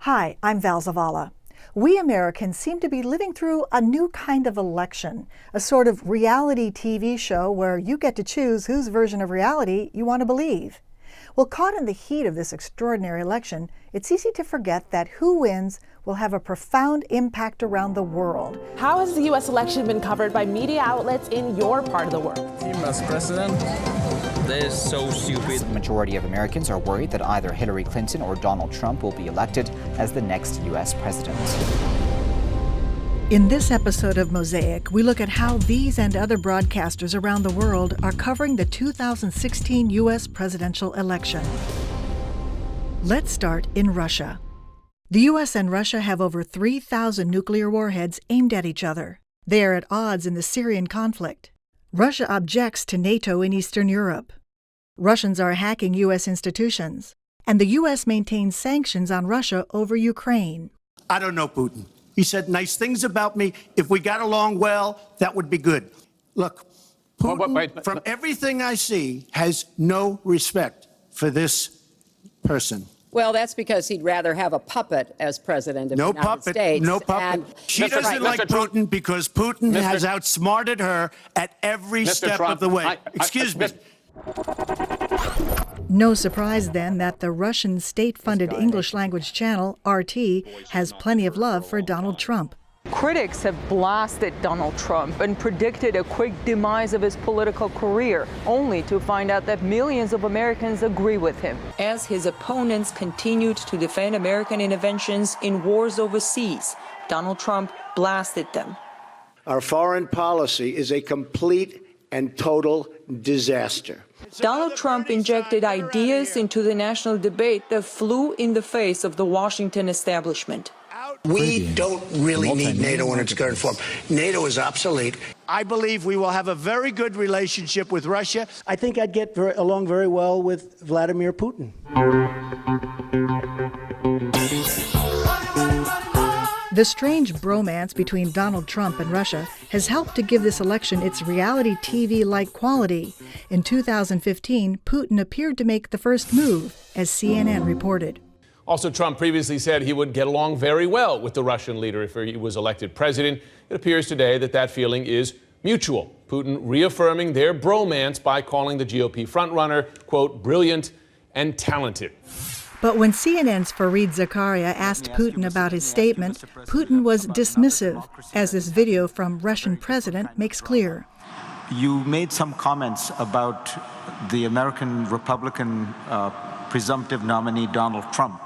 Hi, I'm Val Zavala. We Americans seem to be living through a new kind of election, a sort of reality TV show where you get to choose whose version of reality you want to believe. Well, caught in the heat of this extraordinary election, it's easy to forget that who wins will have a profound impact around the world. How has the U.S. election been covered by media outlets in your part of the world? Him as president, that is so stupid. The majority of Americans are worried that either Hillary Clinton or Donald Trump will be elected as the next U.S. president. In this episode of Mosaic, we look at how these and other broadcasters around the world are covering the 2016 U.S. presidential election. Let's start in Russia. The U.S. and Russia have over 3,000 nuclear warheads aimed at each other. They are at odds in the Syrian conflict. Russia objects to NATO in Eastern Europe. Russians are hacking U.S. institutions. And the U.S. maintains sanctions on Russia over Ukraine. I don't know Putin. He said nice things about me. If we got along well, that would be good. Look, Putin, from everything I see, has no respect for this person. Well, that's because he'd rather have a puppet as president of the United States. No puppet. She doesn't like Putin because Putin has outsmarted her at every step of the way. Excuse me. No surprise, then, that the Russian state-funded English-language channel, RT, has plenty of love for Donald Trump. Critics have blasted Donald Trump and predicted a quick demise of his political career, only to find out that millions of Americans agree with him. As his opponents continued to defend American interventions in wars overseas, Donald Trump blasted them. Our foreign policy is a complete and total disaster. Donald Trump injected ideas into the national debate that flew in the face of the Washington establishment. We don't really need NATO in its current form. NATO is obsolete. I believe we will have a very good relationship with Russia. I think I'd get along very well with Vladimir Putin. The strange bromance between Donald Trump and Russia has helped to give this election its reality TV-like quality. In 2015, Putin appeared to make the first move, as CNN reported. Also, Trump previously said he would get along very well with the Russian leader if he was elected president. It appears today that that feeling is mutual. Putin reaffirming their bromance by calling the GOP frontrunner, quote, brilliant and talented. But when CNN's Fareed Zakaria asked Putin about his statement, Putin was dismissive, as this video from Russian president makes clear. You made some comments about the American Republican presumptive nominee, Donald Trump.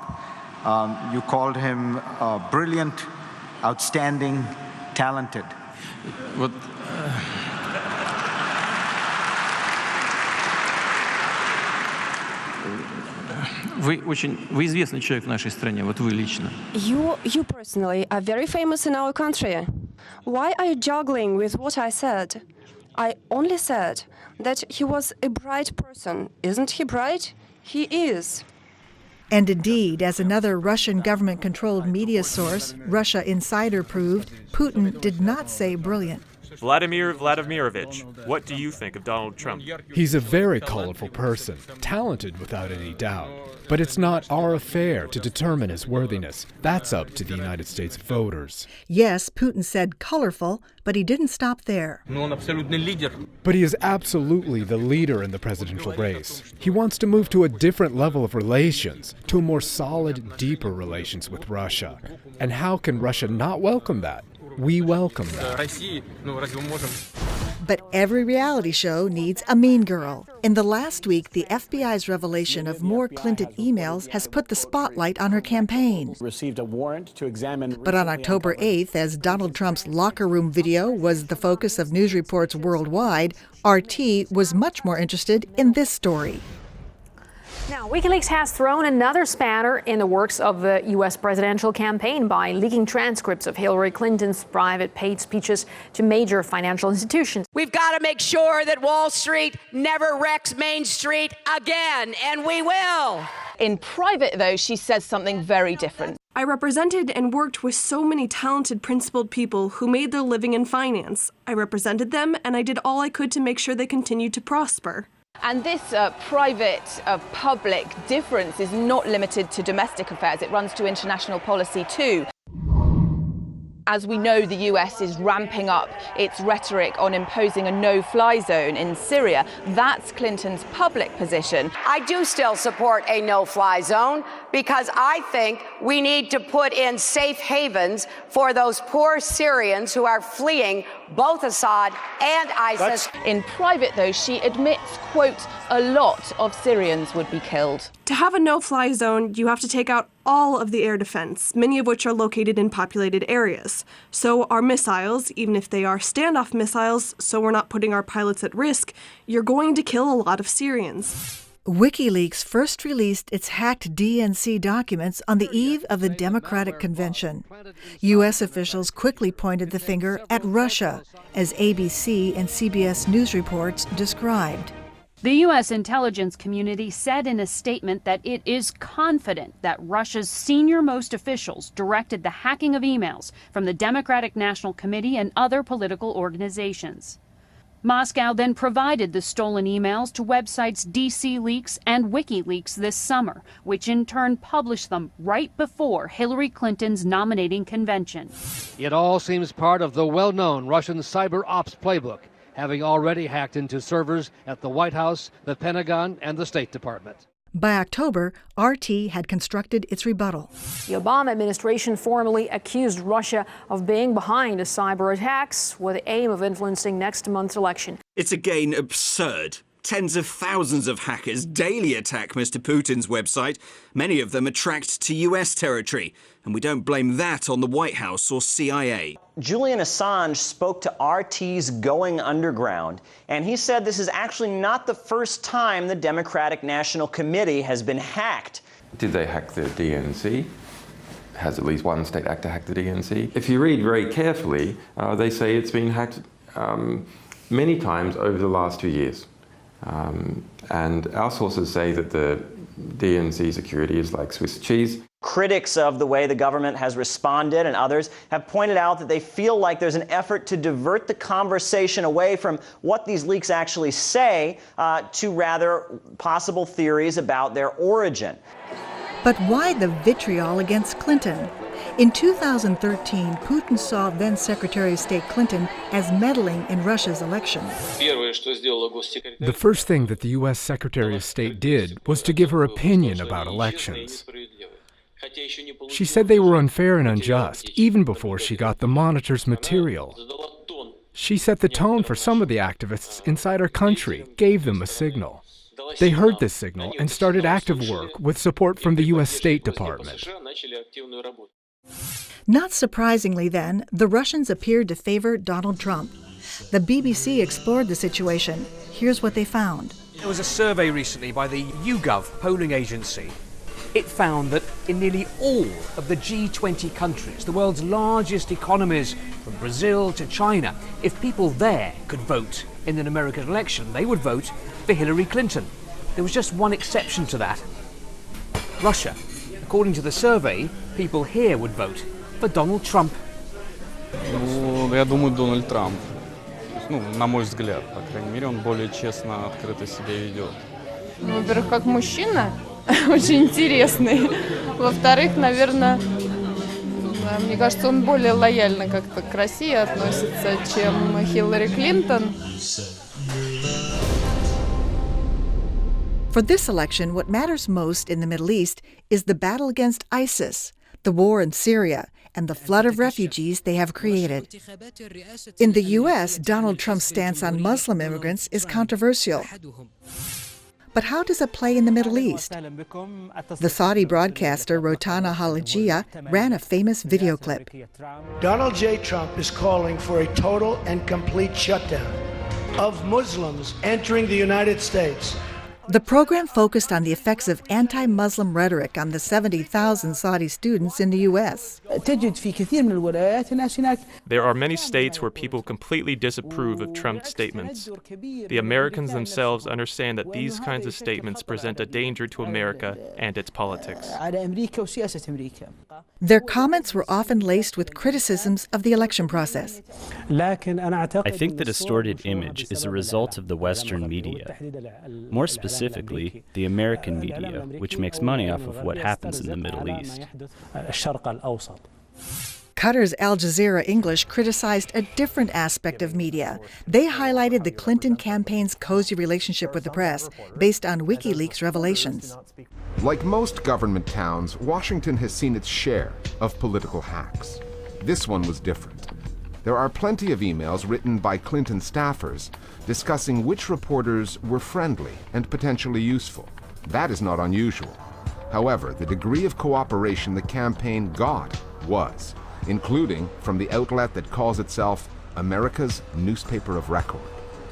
You called him brilliant, outstanding, talented. Вот, Вы известный человек в нашей стране, вот вы лично. You personally are very famous in our country. Why are you juggling with what I said? I only said that he was a bright person. Isn't he bright? He is. And indeed, as another Russian government-controlled media source, Russia Insider, proved, Putin did not say brilliant. Vladimir Vladimirovich, what do you think of Donald Trump? He's a very colorful person, talented without any doubt. But it's not our affair to determine his worthiness. That's up to the United States voters. Yes, Putin said colorful, but he didn't stop there. But he is absolutely the leader in the presidential race. He wants to move to a different level of relations, to a more solid, deeper relations with Russia. And how can Russia not welcome that? We welcome that. But every reality show needs a mean girl. In the last week, the FBI's revelation of more Clinton emails has put the spotlight on her campaign. Received a warrant to examine. But on October 8th, as Donald Trump's locker room video was the focus of news reports worldwide, RT was much more interested in this story. Now, WikiLeaks has thrown another spanner in the works of the U.S. presidential campaign by leaking transcripts of Hillary Clinton's private paid speeches to major financial institutions. We've got to make sure that Wall Street never wrecks Main Street again, and we will. In private, though, she says something very different. I represented and worked with so many talented, principled people who made their living in finance. I represented them, and I did all I could to make sure they continued to prosper. And this private-public difference is not limited to domestic affairs. It runs to international policy too. As we know, the US is ramping up its rhetoric on imposing a no-fly zone in Syria. That's Clinton's public position. I do still support a no-fly zone because I think we need to put in safe havens for those poor Syrians who are fleeing both Assad and ISIS. In private, though, she admits, quote, a lot of Syrians would be killed. To have a no-fly zone, you have to take out all of the air defense, many of which are located in populated areas. So our missiles, even if they are standoff missiles, so we're not putting our pilots at risk, you're going to kill a lot of Syrians. WikiLeaks first released its hacked DNC documents on the eve of the Democratic Convention. U.S. officials quickly pointed the finger at Russia, as ABC and CBS News reports described. The U.S. intelligence community said in a statement that it is confident that Russia's senior-most officials directed the hacking of emails from the Democratic National Committee and other political organizations. Moscow then provided the stolen emails to websites DC Leaks and WikiLeaks this summer, which in turn published them right before Hillary Clinton's nominating convention. It all seems part of the well-known Russian cyber ops playbook, having already hacked into servers at the White House, the Pentagon, and the State Department. By October, RT had constructed its rebuttal. The Obama administration formally accused Russia of being behind the cyber attacks with the aim of influencing next month's election. It's again absurd. Tens of thousands of hackers daily attack Mr. Putin's website. Many of them are tracked to US territory. And we don't blame that on the White House or CIA. Julian Assange spoke to RT's Going Underground, and he said this is actually not the first time the Democratic National Committee has been hacked. Did they hack the DNC? Has at least one state actor hacked the DNC? If you read very carefully, they say it's been hacked many times over the last 2 years. And our sources say that the DNC security is like Swiss cheese. Critics of the way the government has responded and others have pointed out that they feel like there's an effort to divert the conversation away from what these leaks actually say to rather possible theories about their origin. But why the vitriol against Clinton? In 2013, Putin saw then-Secretary of State Clinton as meddling in Russia's election. The first thing that the U.S. Secretary of State did was to give her opinion about elections. She said they were unfair and unjust, even before she got the Monitor's material. She set the tone for some of the activists inside our country, gave them a signal. They heard this signal and started active work with support from the U.S. State Department. Not surprisingly, then, the Russians appeared to favor Donald Trump. The BBC explored the situation. Here's what they found. There was a survey recently by the YouGov polling agency. It found that in nearly all of the G20 countries, the world's largest economies, from Brazil to China, if people there could vote in an American election, they would vote for Hillary Clinton. There was just one exception to that: Russia. According to the survey, people here would vote for Donald Trump. Я думаю, Дональд Трамп. На мой взгляд, по крайней мере, он более честно, открыто себя ведет. Во-первых, как мужчина, очень интересный. Во-вторых, наверное, мне кажется, он более лояльно как-то к России относится, чем Хиллари Клинтон. For this election, what matters most in the Middle East is the battle against ISIS, the war in Syria, and the flood of refugees they have created. In the U.S., Donald Trump's stance on Muslim immigrants is controversial. But how does it play in the Middle East? The Saudi broadcaster Rotana Halajia ran a famous video clip. Donald J. Trump is calling for a total and complete shutdown of Muslims entering the United States. The program focused on the effects of anti-Muslim rhetoric on the 70,000 Saudi students in the U.S. There are many states where people completely disapprove of Trump's statements. The Americans themselves understand that these kinds of statements present a danger to America and its politics. Their comments were often laced with criticisms of the election process. I think the distorted image is a result of the Western media. More specifically, the American media, which makes money off of what happens in the Middle East. Qatar's Al Jazeera English criticized a different aspect of media. They highlighted the Clinton campaign's cozy relationship with the press, based on WikiLeaks revelations. Like most government towns, Washington has seen its share of political hacks. This one was different. There are plenty of emails written by Clinton staffers discussing which reporters were friendly and potentially useful. That is not unusual. However, the degree of cooperation the campaign got was, including from the outlet that calls itself America's newspaper of record.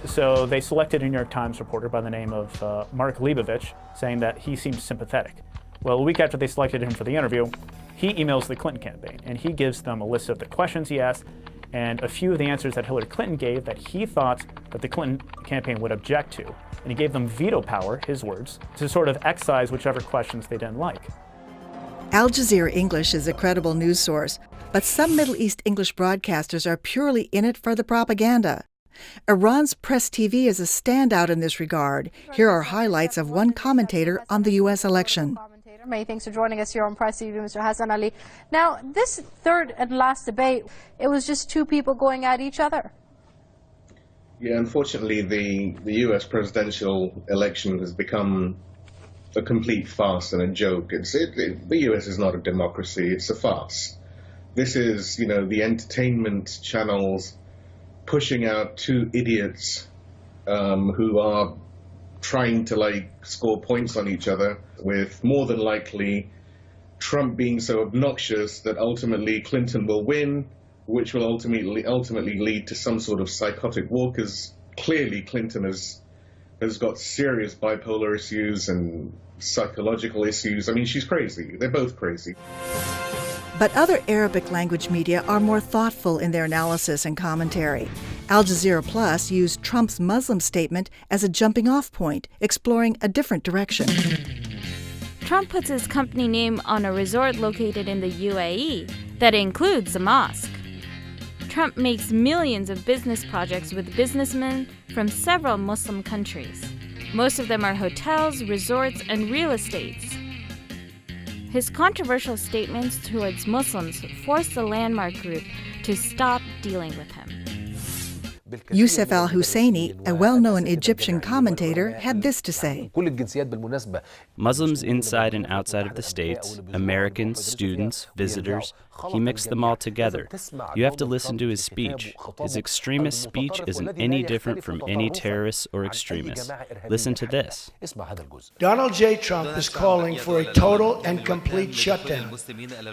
So they selected a New York Times reporter by the name of Mark Leibovich, saying that he seemed sympathetic. Well, a week after they selected him for the interview, he emails the Clinton campaign, and he gives them a list of the questions he asked and a few of the answers that Hillary Clinton gave that he thought that the Clinton campaign would object to. And he gave them veto power, his words, to sort of excise whichever questions they didn't like. Al Jazeera English is a credible news source, but some Middle East English broadcasters are purely in it for the propaganda. Iran's Press TV is a standout in this regard. Here are highlights of one commentator on the U.S. election. Many thanks for joining us here on Press TV, Mr. Hassan Ali. Now, this third and last debate, it was just two people going at each other. Yeah, unfortunately, the U.S. presidential election has become a complete farce and a joke. The U.S. is not a democracy, it's a farce. This is, the entertainment channels pushing out two idiots who are trying to score points on each other, with more than likely Trump being so obnoxious that ultimately Clinton will win, which will ultimately lead to some sort of psychotic war, because clearly Clinton has got serious bipolar issues and psychological issues. I mean, she's crazy. They're both crazy. But other Arabic language media are more thoughtful in their analysis and commentary. Al Jazeera Plus used Trump's Muslim statement as a jumping-off point, exploring a different direction. Trump puts his company name on a resort located in the UAE that includes a mosque. Trump makes millions of business projects with businessmen from several Muslim countries. Most of them are hotels, resorts, and real estates. His controversial statements towards Muslims forced the Landmark Group to stop dealing with him. Youssef al-Husseini, a well-known Egyptian commentator, had this to say. Muslims inside and outside of the states, Americans, students, visitors, he mixed them all together. You have to listen to his speech. His extremist speech isn't any different from any terrorists or extremists. Listen to this. Donald J. Trump is calling for a total and complete shutdown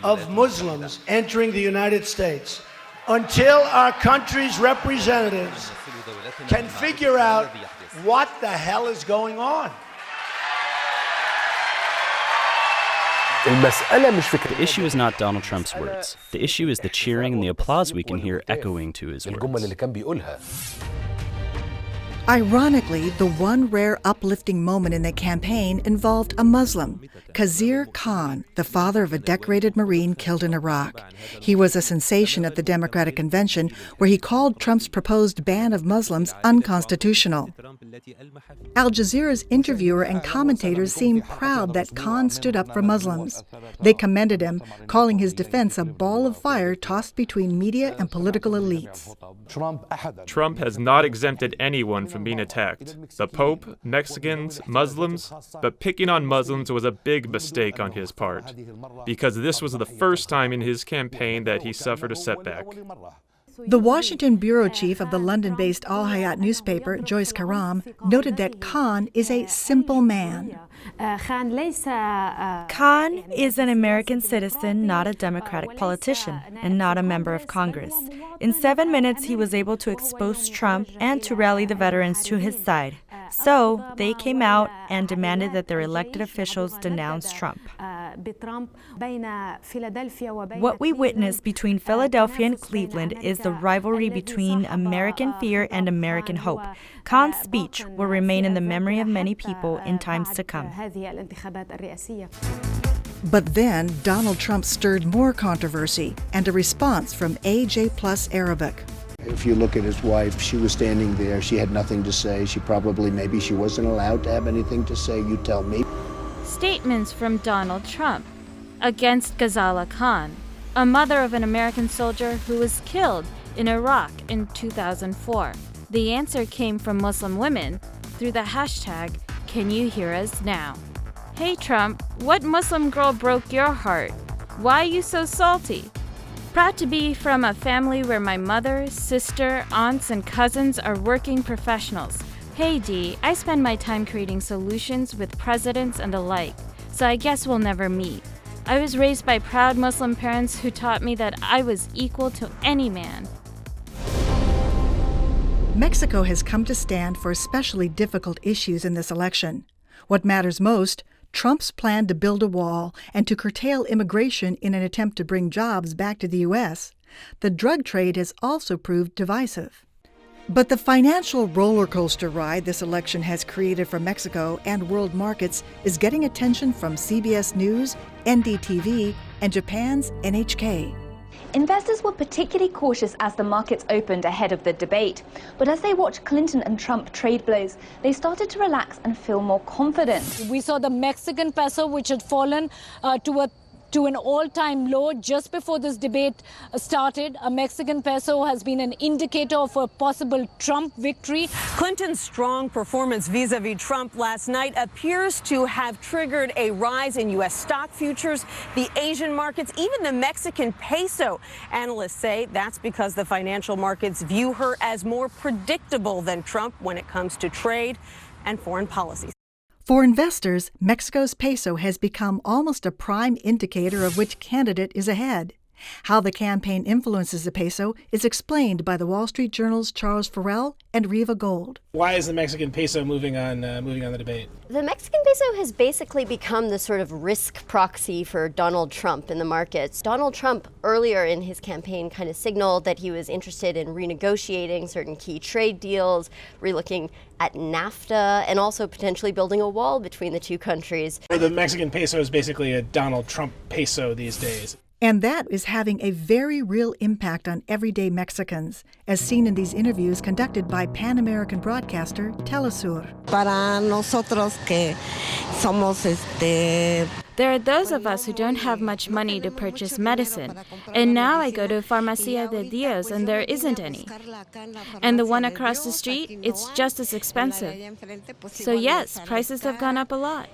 of Muslims entering the United States until our country's representatives can figure out what the hell is going on. The issue is not Donald Trump's words. The issue is the cheering and the applause we can hear echoing to his words. Ironically, the one rare uplifting moment in the campaign involved a Muslim, Khizr Khan, the father of a decorated Marine killed in Iraq. He was a sensation at the Democratic Convention, where he called Trump's proposed ban of Muslims unconstitutional. Al Jazeera's interviewer and commentators seemed proud that Khan stood up for Muslims. They commended him, calling his defense a ball of fire tossed between media and political elites. Trump has not exempted anyone from being attacked. The Pope, Mexicans, Muslims, but picking on Muslims was a big mistake on his part, because this was the first time in his campaign that he suffered a setback. The Washington bureau chief of the London-based Al Hayat newspaper, Joyce Karam, noted that Khan is a simple man. Khan is an American citizen, not a Democratic politician, and not a member of Congress. In 7 minutes, he was able to expose Trump and to rally the veterans to his side. So they came out and demanded that their elected officials denounce Trump. What we witnessed between Philadelphia and Cleveland is the rivalry between American fear and American hope. Khan's speech will remain in the memory of many people in times to come. But then Donald Trump stirred more controversy and a response from AJ Plus Arabic. If you look at his wife, she was standing there. She had nothing to say. Maybe she wasn't allowed to have anything to say. You tell me. Statements from Donald Trump against Ghazala Khan, a mother of an American soldier who was killed in Iraq in 2004. The answer came from Muslim women through the hashtag #CanYouHearUsNow. Hey Trump, what Muslim girl broke your heart? Why are you so salty? Proud to be from a family where my mother, sister, aunts, and cousins are working professionals. Hey D, I spend my time creating solutions with presidents and the like, so I guess we'll never meet. I was raised by proud Muslim parents who taught me that I was equal to any man. Mexico has come to stand for especially difficult issues in this election. What matters most, Trump's plan to build a wall and to curtail immigration in an attempt to bring jobs back to the U.S. The drug trade has also proved divisive. But the financial roller coaster ride this election has created for Mexico and world markets is getting attention from CBS News, NDTV, and Japan's NHK. Investors were particularly cautious as the markets opened ahead of the debate. But as they watched Clinton and Trump trade blows, they started to relax and feel more confident. We saw the Mexican peso, which had fallen to an all-time low just before this debate started. A Mexican peso has been an indicator of a possible Trump victory. Clinton's strong performance vis-a-vis Trump last night appears to have triggered a rise in U.S. stock futures, the Asian markets, even the Mexican peso. Analysts say that's because the financial markets view her as more predictable than Trump when it comes to trade and foreign policy. For investors, Mexico's peso has become almost a prime indicator of which candidate is ahead. How the campaign influences the peso is explained by the Wall Street Journal's Charles Farrell and Riva Gold. Why is the Mexican peso moving on the debate? The Mexican peso has basically become the sort of risk proxy for Donald Trump in the markets. Donald Trump earlier in his campaign kind of signaled that he was interested in renegotiating certain key trade deals, relooking at NAFTA, and also potentially building a wall between the two countries. The Mexican peso is basically a Donald Trump peso these days. And that is having a very real impact on everyday Mexicans, as seen in these interviews conducted by Pan-American broadcaster Telesur. Para nosotros que somos There are those of us who don't have much money to purchase medicine, and now I go to Farmacia de Dios and there isn't any. And the one across the street, it's just as expensive. So yes, prices have gone up a lot.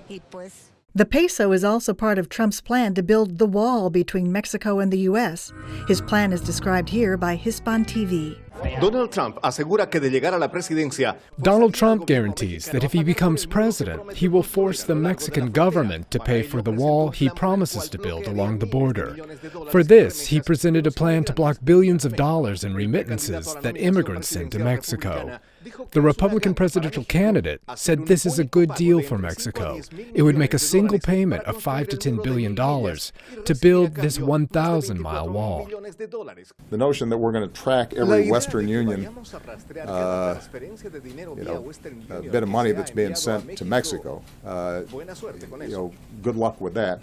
The peso is also part of Trump's plan to build the wall between Mexico and the U.S. His plan is described here by Hispan TV. Donald Trump asegura que de llegar a la presidencia. Donald Trump guarantees that if he becomes president, he will force the Mexican government to pay for the wall he promises to build along the border. For this, he presented a plan to block billions of dollars in remittances that immigrants send to Mexico. The Republican presidential candidate said this is a good deal for Mexico. It would make a single payment of $5 to $10 billion to build this 1,000-mile wall. The notion that we're going to track every Western Union a bit of money that's being sent to Mexico, good luck with that.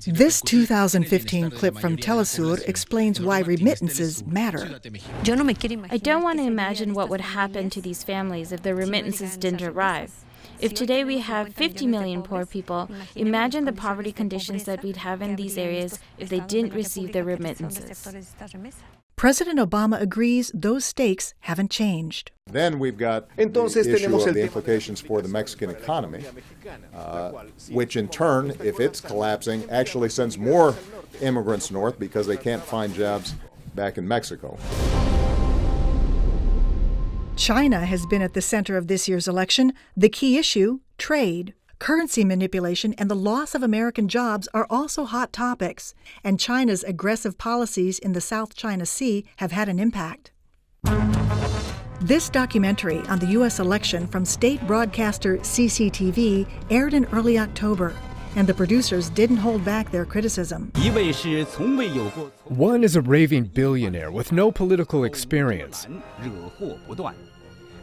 This 2015 clip from Telesur explains why remittances matter. I don't want to imagine what would happen to these families if the remittances didn't arrive. If today we have 50 million poor people, imagine the poverty conditions that we'd have in these areas if they didn't receive their remittances. President Obama agrees those stakes haven't changed. Then we've got the issue of the implications for the Mexican economy, which in turn, if it's collapsing, actually sends more immigrants north because they can't find jobs back in Mexico. China has been at the center of this year's election. The key issue, trade. Currency manipulation and the loss of American jobs are also hot topics, and China's aggressive policies in the South China Sea have had an impact. This documentary on the U.S. election from state broadcaster CCTV aired in early October, and the producers didn't hold back their criticism. One is a raving billionaire with no political experience.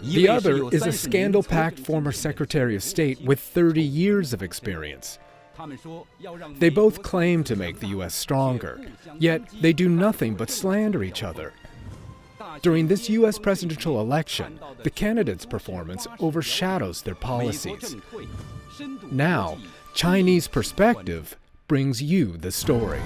The other is a scandal-packed former Secretary of State with 30 years of experience. They both claim to make the U.S. stronger, yet they do nothing but slander each other. During this U.S. presidential election, the candidates' performance overshadows their policies. Now, Chinese Perspective brings you the story.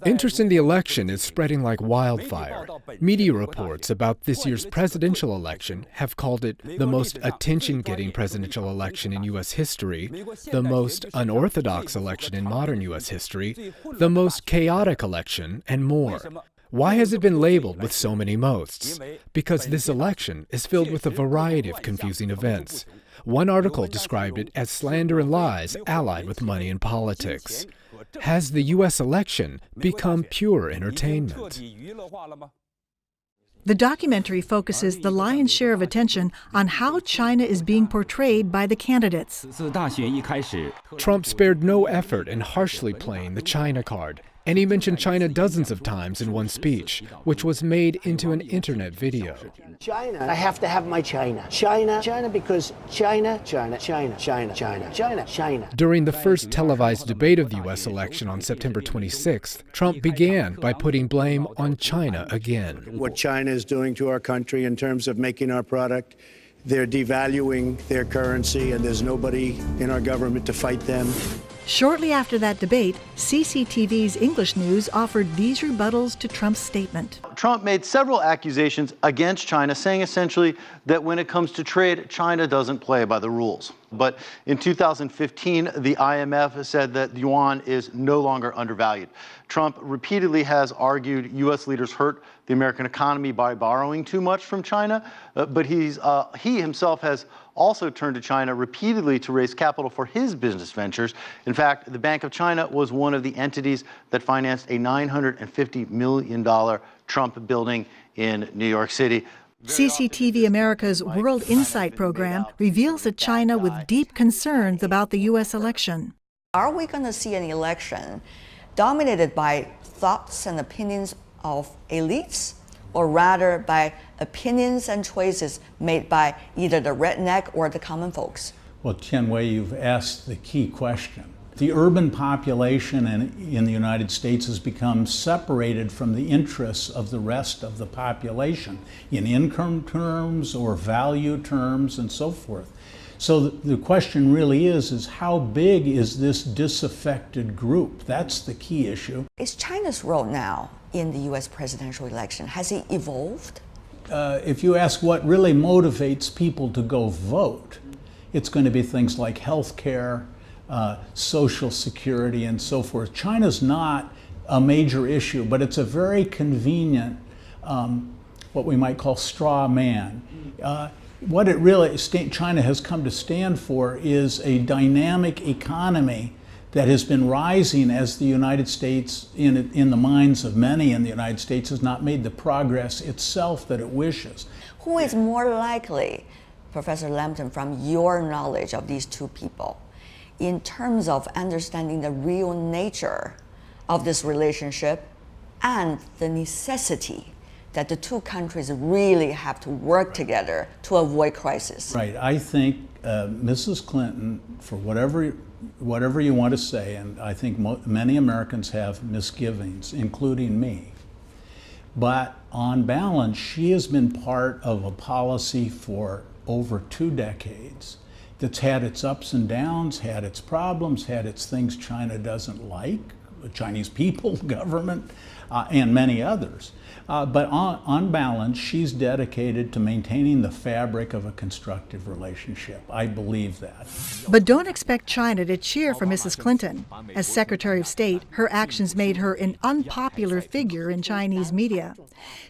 Interest in the election is spreading like wildfire. Media reports about this year's presidential election have called it the most attention-getting presidential election in U.S. history, the most unorthodox election in modern U.S. history, the most chaotic election, and more. Why has it been labeled with so many mosts? Because this election is filled with a variety of confusing events. One article described it as slander and lies allied with money and politics. Has the U.S. election become pure entertainment? The documentary focuses the lion's share of attention on how China is being portrayed by the candidates. Trump spared no effort in harshly playing the China card, and he mentioned China dozens of times in one speech, which was made into an internet video. China, I have to have my China. China, China, because China, China, China, China, China, China, China. During the first televised debate of the U.S. election on September 26th, Trump began by putting blame on China again. What China is doing to our country in terms of making our product, they're devaluing their currency, and there's nobody in our government to fight them. Shortly after that debate, CCTV's English News offered these rebuttals to Trump's statement. Trump made several accusations against China, saying essentially that when it comes to trade, China doesn't play by the rules. But in 2015, the IMF said that the yuan is no longer undervalued. Trump repeatedly has argued U.S. leaders hurt the American economy by borrowing too much from China, but he himself has also turned to China repeatedly to raise capital for his business ventures. In fact, the Bank of China was one of the entities that financed a $950 million Trump building in New York City. CCTV America's World Insight program reveals a China with deep concerns about the U.S. election. Are we going to see an election dominated by thoughts and opinions of elites, or rather by opinions and choices made by either the redneck or the common folks? Well, Tianwei, you've asked the key question. The urban population in the United States has become separated from the interests of the rest of the population in income terms or value terms and so forth. So the question really is how big is this disaffected group? That's the key issue. Is China's role now in the U.S. presidential election, has it evolved? If you ask what really motivates people to go vote, it's going to be things like health care, social security, and so forth. China's not a major issue, but it's a very convenient, what we might call straw man. What it really, China has come to stand for is a dynamic economy that has been rising as the United States, in the minds of many in the United States, has not made the progress itself that it wishes. Who is more likely, Professor Lambton, from your knowledge of these two people, in terms of understanding the real nature of this relationship and the necessity that the two countries really have to work together to avoid crisis? Right. I think Mrs. Clinton, for whatever you want to say, and I think many Americans have misgivings, including me, but on balance, she has been part of a policy for over 2 decades that's had its ups and downs, had its problems, had its things China doesn't like, the Chinese people, government, and many others. But on balance, she's dedicated to maintaining the fabric of a constructive relationship. I believe that. But don't expect China to cheer for Mrs. Clinton. As Secretary of State, her actions made her an unpopular figure in Chinese media.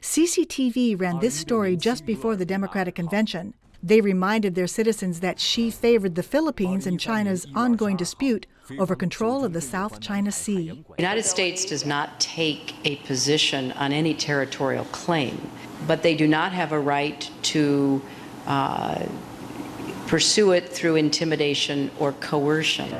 CCTV ran this story just before the Democratic convention. They reminded their citizens that Xi favored the Philippines in China's ongoing dispute over control of the South China Sea. The United States does not take a position on any territorial claim, but they do not have a right to pursue it through intimidation or coercion.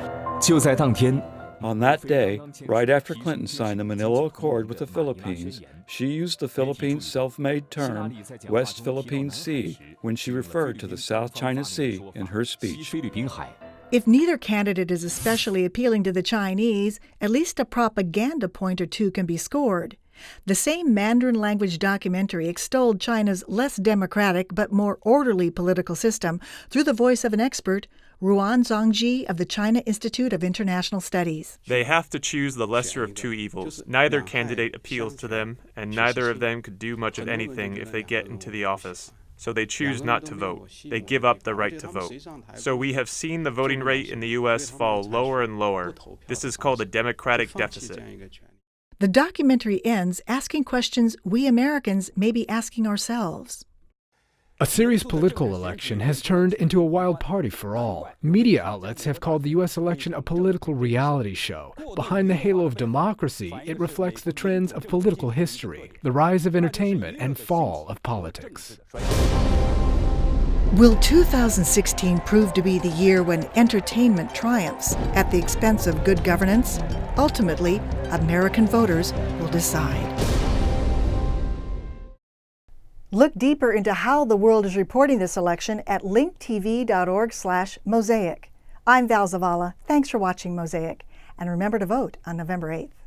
On that day, right after Clinton signed the Manila Accord with the Philippines, she used the Philippines' self-made term, West Philippine Sea, when she referred to the South China Sea in her speech. If neither candidate is especially appealing to the Chinese, at least a propaganda point or two can be scored. The same Mandarin language documentary extolled China's less democratic but more orderly political system through the voice of an expert, Ruan Zongji of the China Institute of International Studies. They have to choose the lesser of two evils. Neither candidate appeals to them, and neither of them could do much of anything if they get into the office. So they choose not to vote. They give up the right to vote. So we have seen the voting rate in the U.S. fall lower and lower. This is called a democratic deficit. The documentary ends asking questions we Americans may be asking ourselves. A serious political election has turned into a wild party for all. Media outlets have called the U.S. election a political reality show. Behind the halo of democracy, it reflects the trends of political history, the rise of entertainment, and fall of politics. Will 2016 prove to be the year when entertainment triumphs at the expense of good governance? Ultimately, American voters will decide. Look deeper into how the world is reporting this election at linktv.org/mosaic. I'm Val Zavala. Thanks for watching Mosaic. And remember to vote on November 8th.